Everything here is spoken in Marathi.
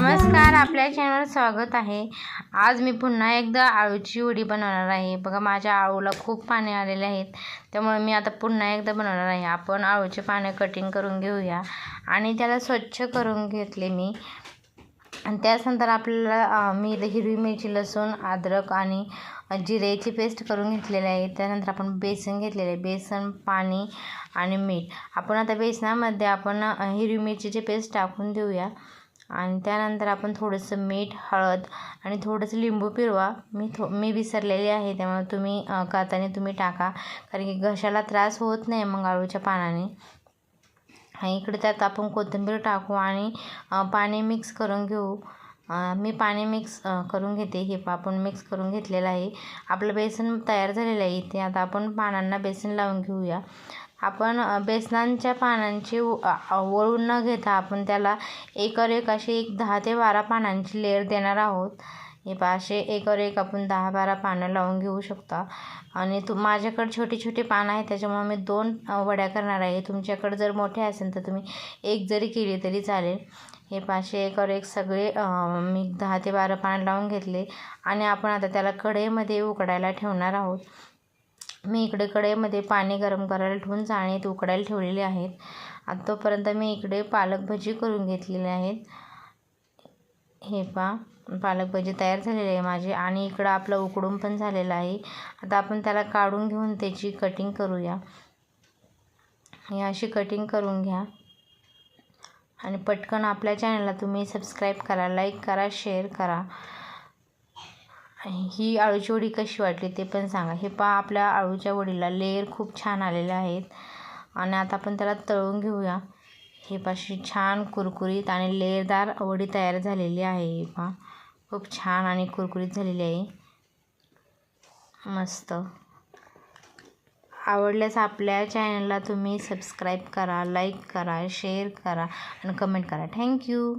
नमस्कार, आपल्या चॅनलवर स्वागत आहे। आज मी पुन्हा एकदा आळूची वडी बनवणार आहे। बघा, माझ्या आळूला खूप पाने आलेले आहेत, त्यामुळे मी आता पुन्हा एकदा बनवणार आहे। आपण आळूचे पाने कटिंग करून घेऊया आणि त्याला स्वच्छ करून घेतले मी। आणि त्यानंतर आपल्याला मी इथे हिरवी मिरची, लसूण, अद्रक आणि जिऱ्याची पेस्ट करून घेतलेली आहे। त्यानंतर आपण बेसन घेतलेले आहे, बेसन, पाणी आणि मीठ। आपण आता बेसनामध्ये आपण हिरवी मिरचीची पेस्ट टाकून देऊया आणि त्यानंतर आपण थोडंसं मीठ, हळद आणि थोडंसं लिंबू पिळवा। मी विसरलेले आहे, त्यामुळे तुम्ही करताना तुम्ही टाका, कारण की घशाला त्रास होत नाही मग आळूच्या पानाने। इकडे त्यात आपण कोथिंबीर टाकू आणि पाणी मिक्स करून घेऊ। मी पाणी मिक्स करून घेते। हे आपण मिक्स करून घेतलेलं आहे। आपलं बेसन तयार झालेलं आहे। इथे आता आपण पानांना बेसन लावून घेऊया। आपण बेसनांच्या पानांची वळून न घेता आपण त्याला एकावर एक असे 10 ते 12 पानांची लेअर देणार आहोत। हे पहा, असे एकावर एक आपण 10-12 पानं लावून घेऊ शकता। आणि माझ्याकडे छोटी छोटी पानं आहेत, त्याच्यामुळे मी 2 वड्या करणार आहे। तुमच्याकडे जर मोठे असेल तर तुम्ही एक जरी केली तरी चालेल। हे पाचशे एकावर एक सगळे मी 10 ते 12 पानं लावून घेतले आणि आपण आता त्याला कढईमध्ये उकडायला ठेवणार आहोत। मी इकडे कढईमध्ये पाणी गरम करायला ठेवून चाळणीत उकडायला ठेवलेले आहेत। आता तोपर्यंत मी इकडे पालक भजी करून घेतलेले आहेत। हे पहा, पालक भजी तयार झालेली आहे माझी आणि इकडं आपलं उकडून पण झालेलं आहे। आता आपण त्याला काढून घेऊन त्याची कटिंग करूया। ही अशी कटिंग करून घ्या आणि पटकन आपल्या चॅनलला तुम्ही सबस्क्राईब करा, लाईक करा, शेअर करा। ही आळूची वडी कशी वाटली ते पण सांगा। हे पहा, आपल्या आळूच्या वडीला लेयर खूप छान आलेले आहेत आणि आता आपण त्याला तळून घेऊया। हे पाशी छान कुरकुरीत आणि लेयरदार वडी तयार झालेली आहे। हे पहा, खूप छान आणि कुरकुरीत झालेली आहे, मस्त। आवडल्यास आपल्या चॅनलला तुम्ही सबस्क्राईब करा, लाईक करा, शेअर करा आणि कमेंट करा। थँक्यू।